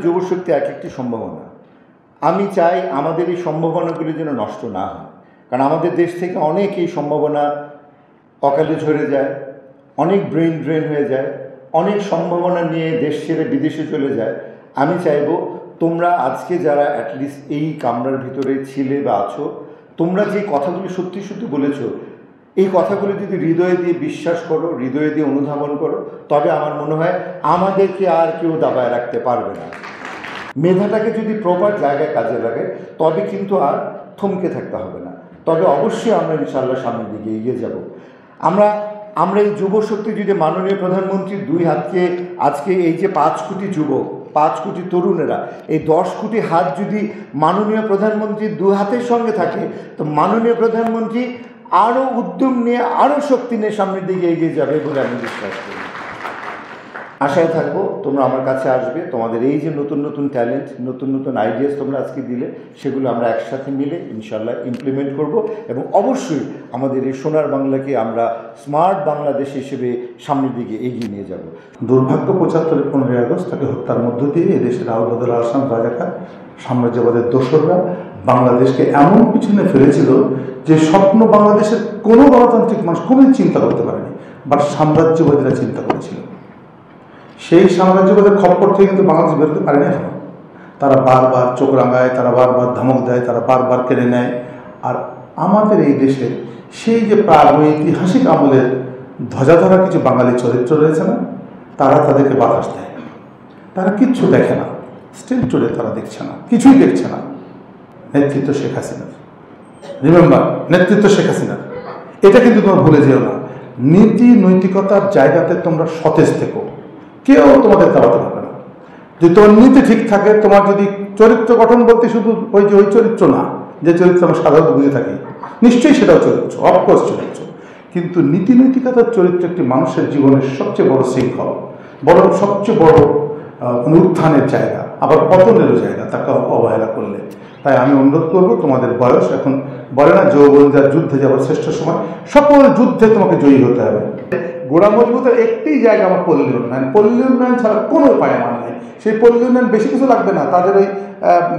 যুবশক্তি এক একটি সম্ভাবনা। আমি চাই আমাদের এই সম্ভাবনাগুলি যেন নষ্ট না হয়, কারণ আমাদের দেশ থেকে অনেক এই সম্ভাবনা অকালে ঝরে যায়, অনেক ব্রেন ড্রেন হয়ে যায়, অনেক সম্ভাবনা নিয়ে দেশ ছেড়ে বিদেশে চলে যায়। আমি চাইব তোমরা আজকে যারা অ্যাটলিস্ট এই কামরার ভিতরে ছিলে বা আছো, তোমরা যে কথাগুলি সত্যি সত্যি বলেছো, এই কথাগুলো যদি হৃদয়ে দিয়ে বিশ্বাস করো, হৃদয়ে দিয়ে অনুধাবন করো, তবে আমার মনে হয় আমাদেরকে আর কেউ দাবায় রাখতে পারবে না। মেধাটাকে যদি প্রপার জায়গায় কাজে লাগে, তবে কিন্তু আর থমকে থাকতে হবে না। তবে অবশ্যই আমরা ইনশাআল্লাহ সামনের দিকে এগিয়ে যাব। আমরা এই যুবশক্তি যদি মাননীয় প্রধানমন্ত্রীর দুই হাতকে আজকে এই যে 5 কোটি যুবক, 5 কোটি তরুণেরা, এই 10 কোটি হাত যদি মাননীয় প্রধানমন্ত্রীর দু হাতের সঙ্গে থাকে, তো মাননীয় প্রধানমন্ত্রী আরও উদ্যম নিয়ে, আরও শক্তি নিয়ে সামনের দিকে এগিয়ে যাবে বলে আমি বিশ্বাস করি। আশায় থাকবো তোমরা আমার কাছে আসবে, তোমাদের এই যে নতুন নতুন ট্যালেন্ট, নতুন নতুন আইডিয়াস তোমরা আজকে দিলে, সেগুলো আমরা একসাথে মিলে ইনশাল্লাহ ইমপ্লিমেন্ট করব এবং অবশ্যই আমাদের এই সোনার বাংলাকে আমরা স্মার্ট বাংলাদেশ হিসেবে সামনের দিকে এগিয়ে নিয়ে যাব। দুর্ভাগ্য 75-এর 15ই আগস্ট তাকে হত্যার মধ্য দিয়ে এদেশের আউলবদল আসাম রাজাকার সাম্রাজ্যবাদের দোসররা বাংলাদেশকে এমন পিছনে ফেলেছিল যে স্বপ্ন বাংলাদেশের কোনো গণতান্ত্রিক মানুষ কোনোদিন চিন্তা করতে পারেনি, বাট সাম্রাজ্যবাদীরা চিন্তা করেছিল। সেই সাম্রাজ্যবাদের খপ্পর থেকে কিন্তু বাংলাদেশ বেরোতে পারেনি এখনো। তারা বারবার চোখ রাঙায়, তারা বারবার ধমক দেয়, তারা বারবার কেড়ে নেয়। আর আমাদের এই দেশের সেই যে প্রাগৈতিহাসিক আমলের ধ্বজাধরা কিছু বাঙালি চরিত্র রয়েছে না, তারা তাদেরকে বাতাস দেয়, তারা কিচ্ছু দেখে না, স্টিল টুডে তারা দেখছে না, কিছুই দেখছে না। নেতৃত্ব শেখ হাসিনার, রিমেম্বার, নেতৃত্ব শেখ হাসিনার, এটা কিন্তু তোমরা ভুলে যেও না। নীতি নৈতিকতার জায়গাতে তোমরা সতেজ থেকো, কেউ তোমাদের দাবাতে পারবে না। যদি তোমার নীতি ঠিক থাকে, তোমার যদি চরিত্র গঠন বলতে শুধু ওই চরিত্র না, যে চরিত্র আমরা সাধারণত বুঝে থাকি, নিশ্চয়ই সেটাও চরিত্র, অফকোর্স চরিত্র, কিন্তু নীতি নৈতিকতার চরিত্র একটি মানুষের জীবনের সবচেয়ে বড় শৃঙ্খল, বড় সবচেয়ে বড় উত্থানের জায়গা, আবার পতনেরও জায়গা, তাকে অবহেলা করলে। তাই আমি অনুরোধ করবো, তোমাদের বয়স এখন বলে না যৌবন যার যুদ্ধে যাবার শ্রেষ্ঠ সময়, সকল যুদ্ধে তোমাকে জয়ী হতে হবে। গোড়া মজবুতের একটি জায়গা আমার পল্লী উন্নয়ন, পল্লী উন্নয়ন ছাড়া কোনো উপায় আমার নেই। সেই পল্লী উন্নয়ন বেশি কিছু লাগবে না, তাদের ওই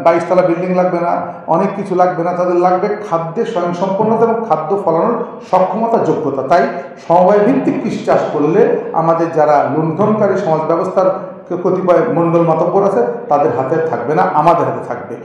22 তলা বিল্ডিং লাগবে না, অনেক কিছু লাগবে না, তাদের লাগবে খাদ্যের স্বয়ংসম্পন্নতা এবং খাদ্য ফলানোর সক্ষমতা, যোগ্যতা। তাই সমবায় ভিত্তিক কৃষি চাষ করলে আমাদের যারা লুণ্ঠনকারী সমাজ ব্যবস্থার কতিপয় মণ্ডল মাতব্বর আছে, তাদের হাতে থাকবে না, আমাদের হাতে থাকবে।